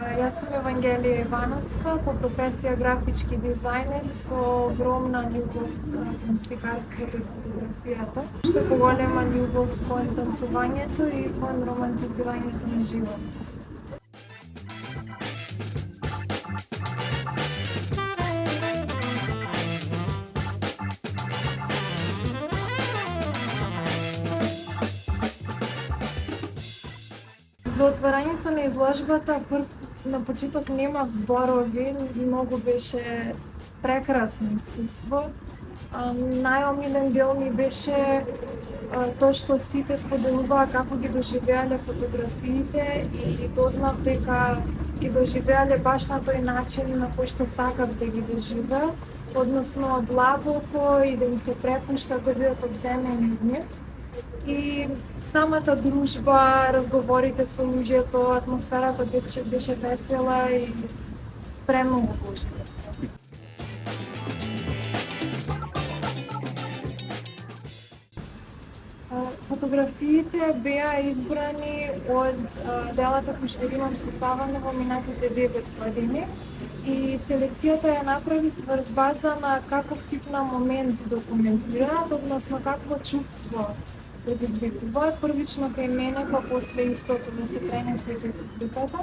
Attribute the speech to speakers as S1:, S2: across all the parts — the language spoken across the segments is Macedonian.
S1: Jaz sem Evangelija Ivanovska, po profesiji grafički dizajner, so ogromna ljubav към slikarството и фотографията. Ще по-голяма любов към танцуването и към романтизирането на живота. За отварянето на изложбата на почеток нема зборови, много беше прекрасно изкуство. Најомилен дел ми беше тоа што сите споделуваа како ги доживеале фотографиите и дознав дека ги доживеале баш на тој начин на кој што сакав да ги доживеа, односно длабоко и да им се препушта да бидат обземени од нив. И самата дружба, разговорите со луѓето, атмосферата беше весела и премногу го уживав. Фотографиите беа избрани од делата кои што имам составени во минатите 9 години и селекцијата ја направив врз база на каков тип на момент документираат, односно какво чувство предизвикуваат првично кај мене, па после истото да се пренесе кај публиката.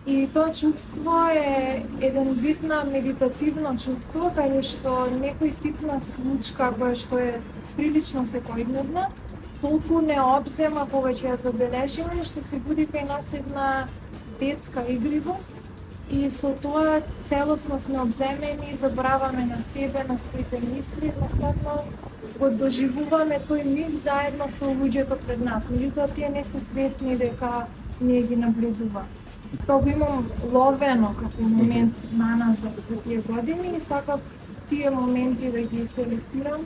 S1: И тоа чувство е еден вид на медитативно чувство, каде што некој тип на случка која што е прилично секојдневна, толку не обзема кога ќе ја забележиме, што се буди кај нас една детска игривост и со тоа целосно сме обземени, забораваме на себе, на своите мисли, едноставно го доживуваме тој миг заедно со луѓето пред нас. Меѓутоа тие не се свесни дека ние ги наблюдуваме. Тоа го имам ловено како момент на нас за тие години и сакав тие моменти да ги селектирам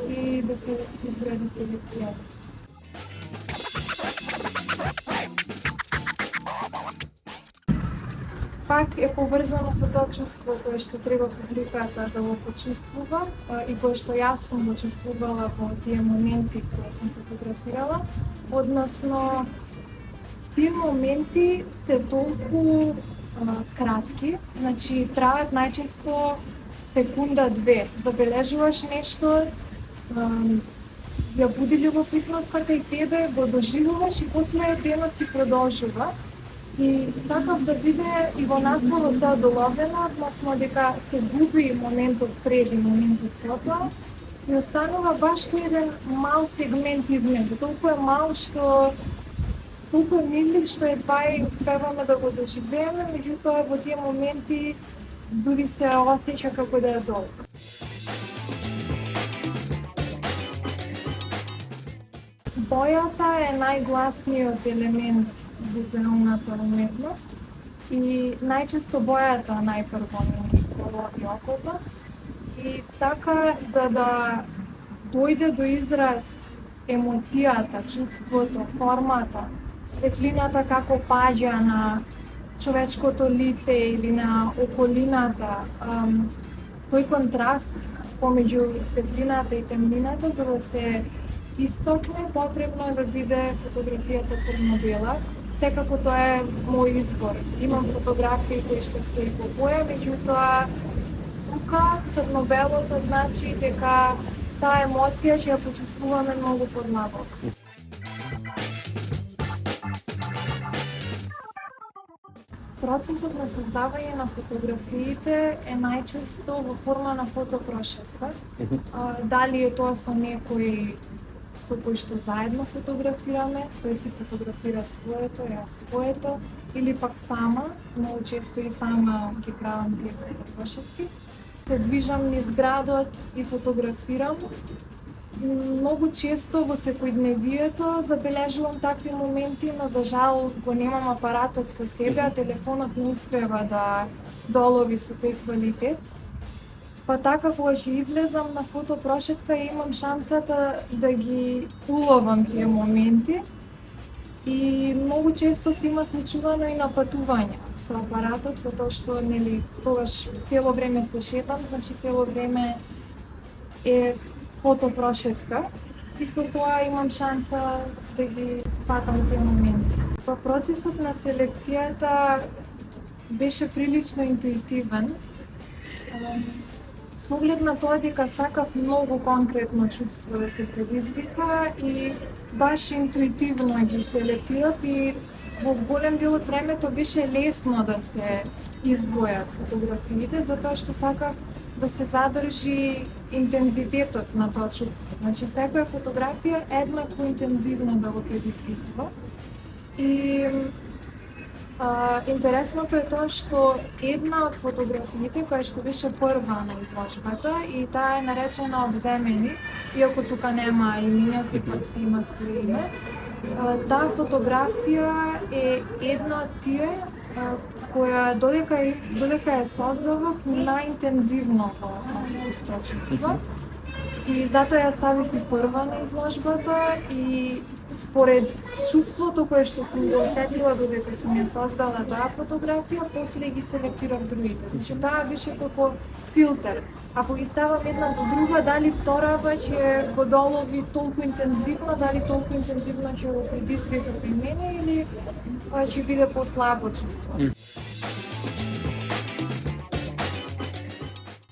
S1: и да се изгради селекцијата. Пак е поврзано со тоа чувство кое што треба публиката да го почувствува и кое што јас сум го чувствувала во тие моменти кои сум фотографирала. Односно, тие моменти се толку кратки, значи траат најчесто секунда-две. Забележуваш нешто, ја буди љубопитноста кај тебе, го доживуваш и после денот си продолжува. И сакав да биде и во насловот тоа доловено, односно дека се губи моментот пред и моментот потоа и останува баш тој еден мал сегмент измеѓу. Толку е мал што толку е мирлив што едва и успеваме да го доживееме, меѓутоа во тие моменти дури се осеќа како да е долг. Бојата е најгласниот елемент визуелната уметност и најчесто бојата најпрво ни голови окото и така за да дојде до израз емоцијата, чувството, формата, светлината како паѓа на човечкото лице или на околината, тој контраст помеѓу светлината и темнината за да се истокне, потребно е да биде фотографијата црно-бела. Секако тоа е мој избор. Имам фотографии кои што се и по боја, меѓутоа тука црно-белото значи дека таа емоција ќе ја почувствуваме многу подлабоко. Процесот на создавање на фотографиите е најчесто во форма на фотопрошетка. Дали е тоа со некој со кој што заедно фотографираме, тој си фотографира своето, јас своето, или пак сама, многу често и сама ги правам тие фотопрошетки. Се движам низ градот и фотографирам. Многу често во секојдневието забележувам такви моменти, но за жал го немам апаратот со себе, а телефонот не успева да долови со тој квалитет. Па така кога ќе излезам на фотопрошетка имам шансата да ги уловам тие моменти и многу често се има случувано и на патување со апаратот, затоа што нели тогаш цело време се шетам, значи цело време е фотопрошетка и со тоа имам шанса да ги фатам тие моменти. Во процесот на селекцијата беше прилично интуитивен. Со оглед на тоа дека сакав многу конкретно чувство да се предизвика и баш интуитивно ги селектирав и во голем дел од времето беше лесно да се издвојат фотографиите, затоа што сакав да се задржи интензитетот на тоа чувство. Значи, секоја фотографија еднакво интензивно да го предизвикува. И интересното е тоа што една од фотографиите, која што беше прва на изложбата, и таа е наречена Обземени, иако тука нема имиња, сепак се има своје име, таа фотографија е една од тие која додека ја создавав најинтензивно го осетив тоа чувство. И затоа ја ставив и прва на изложбата и според чувството кое што сум го осетила додека сум ја создала таа фотографија, после ги селектирав другите. Значи таа беше како филтер. Ако ги ставам една до друга, дали вторава ќе го долови толку интензивно, дали толку интензивно ќе го предизвика при мене или ќе биде послабо чувство.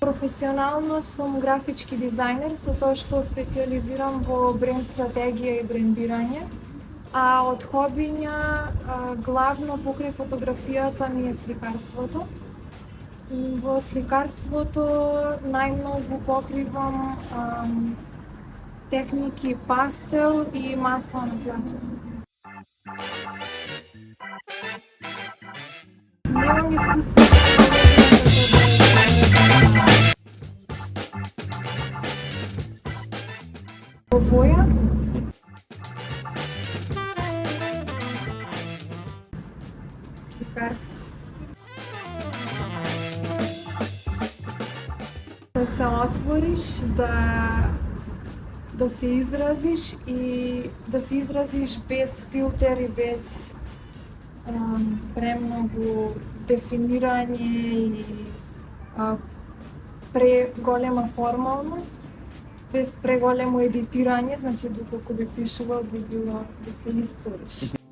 S1: Професионално сум графички дизајнер, со тоа што специјализирам во бренд стратегија и брендирање, а од хобиња главно покрај фотографијата ми е сликарството. Во сликарството најмногу покривам техники пастел и масло на плато. Немам искуство во боја. Сликарство. Да се отвориш, да се изразиш и да се изразиш без филтер и без премногу дефинирање и преголема формалност, без преголемо едитирање, значи доколку би пишувал би било да се историш.